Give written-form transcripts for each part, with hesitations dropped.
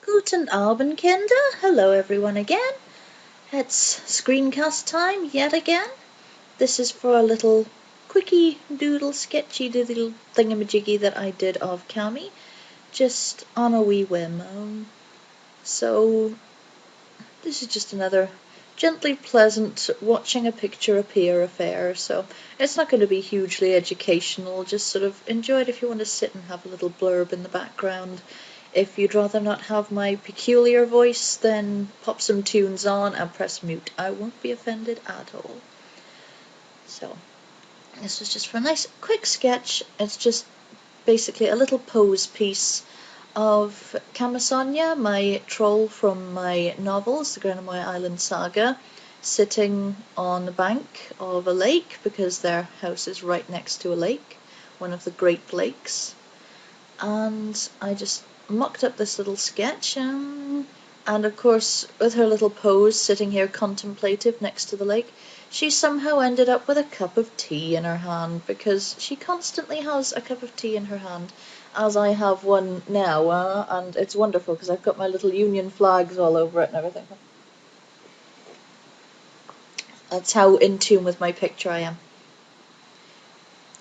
Guten Abend, Kinder. Hello, everyone again. It's screencast time yet again. This is for a little quickie doodle, sketchy doodle thingamajiggy that I did of Cammy, just on a wee whim. So this is just another gently pleasant watching a picture appear affair. So it's not going to be hugely educational. Just sort of enjoy it if you want to sit and have a little blurb in the background. If you'd rather not have my peculiar voice, then pop some tunes on and press mute. I won't be offended at all. So, this was just for a nice quick sketch. It's just basically a little pose piece of Cammesonja, my troll from my novels, the Grenamoya Island saga, sitting on the bank of a lake because their house is right next to a lake, one of the Great Lakes. And I just mocked up this little sketch, and of course with her little pose sitting here contemplative next to the lake, she somehow ended up with a cup of tea in her hand, because she constantly has a cup of tea in her hand, as I have one now, and it's wonderful because I've got my little Union flags all over it and everything. That's how in tune with my picture I am.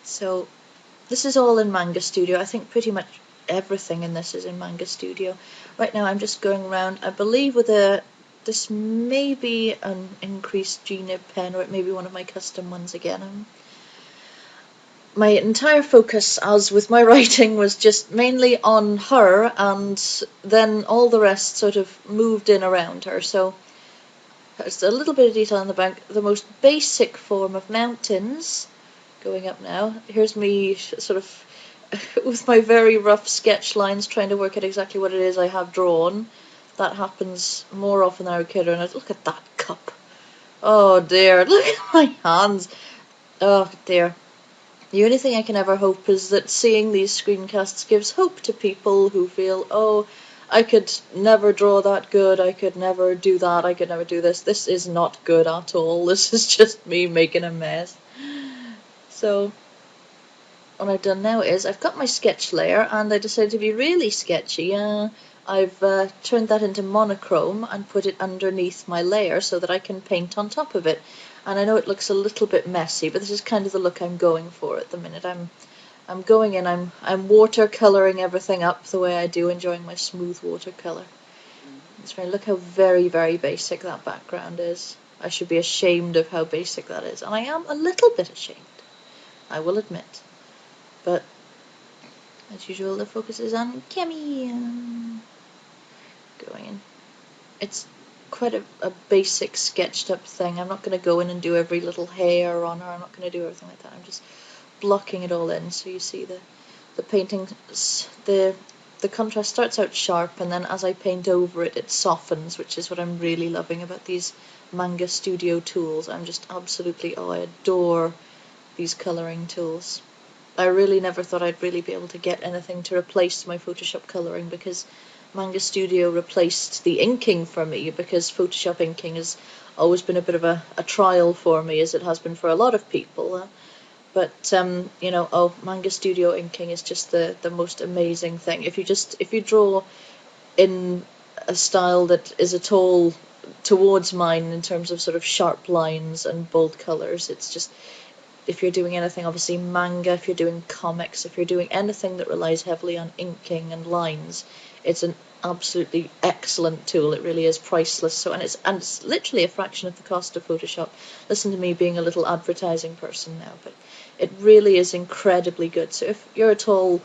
So this is all in Manga Studio. I think pretty much everything in this is in Manga Studio. Right now I'm just going around, I believe with this may be an increased G-nib pen, or it may be one of my custom ones again. My entire focus, as with my writing, was just mainly on her, and then all the rest sort of moved in around her. So there's a little bit of detail on the bank, the most basic form of mountains going up now. Here's me sort of with my very rough sketch lines trying to work out exactly what it is I have drawn. That happens more often than I would care. And look at that cup. Oh dear, look at my hands. Oh dear. The only thing I can ever hope is that seeing these screencasts gives hope to people who feel, oh, I could never draw that good, I could never do that, I could never do this. This is not good at all. This is just me making a mess. So what I've done now is I've got my sketch layer, and I decided to be really sketchy. I've turned that into monochrome and put it underneath my layer so that I can paint on top of it. And I know it looks a little bit messy, but this is kind of the look I'm going for at the minute. I'm going in, I'm watercolouring everything up the way I do, enjoying my smooth watercolour. It's right, look how very, very basic that background is. I should be ashamed of how basic that is, and I am a little bit ashamed, I will admit. But as usual, the focus is on Cammy. Going in. It's quite a basic sketched up thing. I'm not going to go in and do every little hair on her. I'm not going to do everything like that. I'm just blocking it all in. So you see the painting, the contrast starts out sharp, and then as I paint over it, it softens, which is what I'm really loving about these Manga Studio tools. I'm just absolutely, I adore these colouring tools. I really never thought I'd really be able to get anything to replace my Photoshop colouring, because Manga Studio replaced the inking for me, because Photoshop inking has always been a bit of a trial for me, as it has been for a lot of people. But you know, Manga Studio inking is just the most amazing thing. If you draw in a style that is at all towards mine in terms of sort of sharp lines and bold colours, it's just, if you're doing anything, obviously manga, if you're doing comics, if you're doing anything that relies heavily on inking and lines, it's an absolutely excellent tool. It really is priceless. So, and it's literally a fraction of the cost of Photoshop. Listen to me being a little advertising person now, but it really is incredibly good. So if you're at all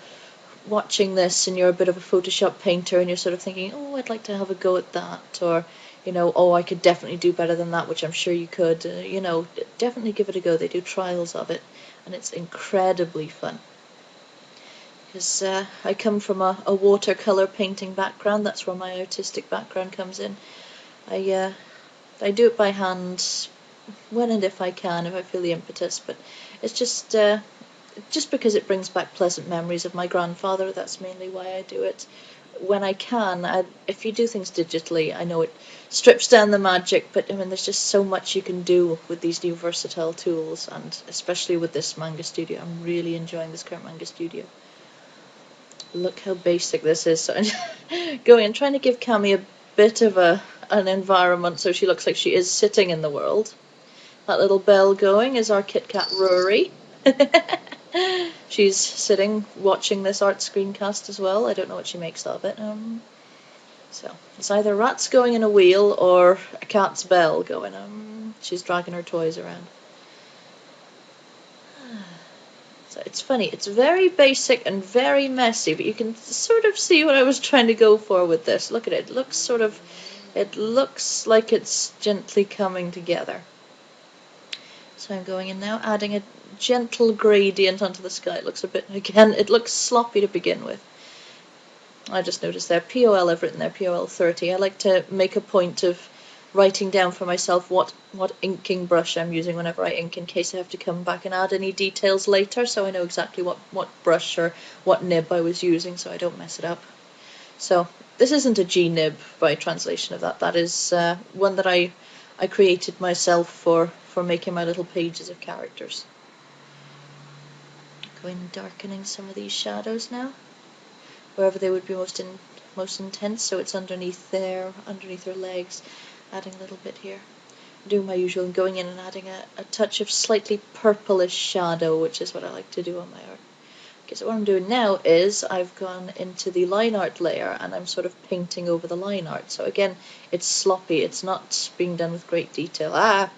watching this and you're a bit of a Photoshop painter and you're sort of thinking, oh, I'd like to have a go at that, or you know, oh, I could definitely do better than that, which I'm sure you could, you know, definitely give it a go. They do trials of it, and it's incredibly fun. Because I come from a watercolour painting background. That's where my artistic background comes in. I do it by hand when and if I can, if I feel the impetus, but it's just because it brings back pleasant memories of my grandfather. That's mainly why I do it. When I can, if you do things digitally, I know it strips down the magic, but I mean, there's just so much you can do with these new versatile tools, and especially with this Manga Studio. I'm really enjoying this current Manga Studio. Look how basic this is. So I'm going and trying to give Cammy a bit of an environment so she looks like she is sitting in the world. That little bell going is our Kit Kat Rory. She's sitting watching this art screencast as well. I don't know what she makes of it. So it's either rats going in a wheel or a cat's bell going. She's dragging her toys around. So it's funny, it's very basic and very messy, but you can sort of see what I was trying to go for with this. Look at it, it looks like it's gently coming together. So I'm going in now, adding a gentle gradient onto the sky. It looks a bit, again, it looks sloppy to begin with. I just noticed there, POL I've written there, POL 30. I like to make a point of writing down for myself what inking brush I'm using whenever I ink, in case I have to come back and add any details later, so I know exactly what brush or what nib I was using, so I don't mess it up. So this isn't a G nib by translation of that. That is one that I created myself for making my little pages of characters. Going and darkening some of these shadows now, wherever they would be most intense. So it's underneath there, underneath her legs. Adding a little bit here. Doing my usual and going in and adding a touch of slightly purplish shadow, which is what I like to do on my art. Okay, so what I'm doing now is I've gone into the line art layer and I'm sort of painting over the line art. So again, it's sloppy. It's not being done with great detail.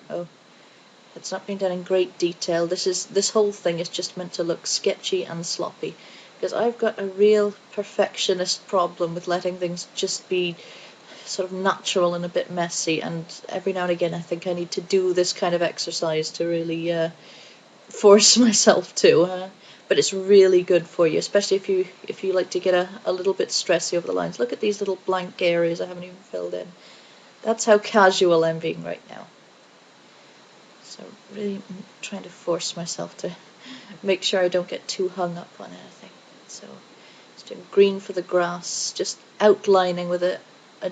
It's not being done in great detail. This whole thing is just meant to look sketchy and sloppy, because I've got a real perfectionist problem with letting things just be sort of natural and a bit messy, and every now and again I think I need to do this kind of exercise to really force myself to, but it's really good for you, especially if you like to get a little bit stressy over the lines. Look at these little blank areas I haven't even filled in. That's how casual I'm being right now. So really trying to force myself to make sure I don't get too hung up on anything. So just doing green for the grass, just outlining with a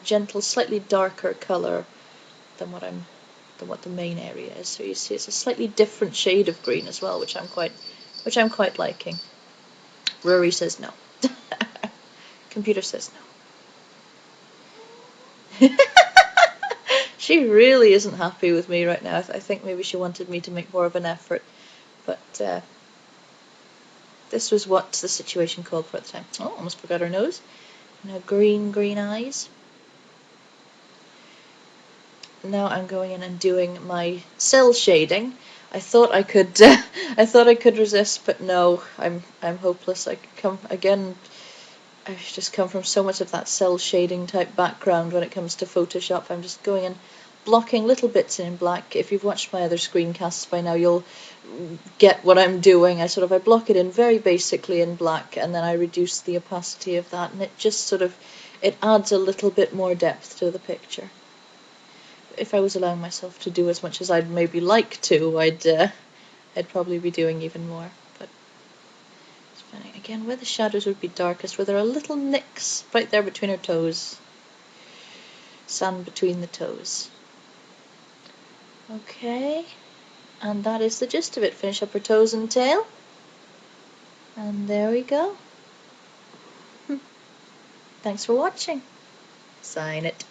gentle, slightly darker colour than what the main area is. So you see it's a slightly different shade of green as well, which I'm quite liking. Rory says no. Computer says no. She really isn't happy with me right now. I think maybe she wanted me to make more of an effort, but this was what the situation called for at the time. Oh, almost forgot her nose. Now green eyes. Now I'm going in and doing my cell shading. I thought I could resist, but no, I'm hopeless. I've just come from so much of that cell shading type background when it comes to Photoshop. I'm just going and blocking little bits in black. If you've watched my other screencasts by now, you'll get what I'm doing. I block it in very basically in black, and then I reduce the opacity of that, and it just it adds a little bit more depth to the picture. If I was allowing myself to do as much as I'd maybe like to, I'd probably be doing even more. But it's funny. Again, where the shadows would be darkest, where there are little nicks right there between her toes. Sand between the toes. Okay, and that is the gist of it. Finish up her toes and tail. And there we go. Thanks for watching. Sign it.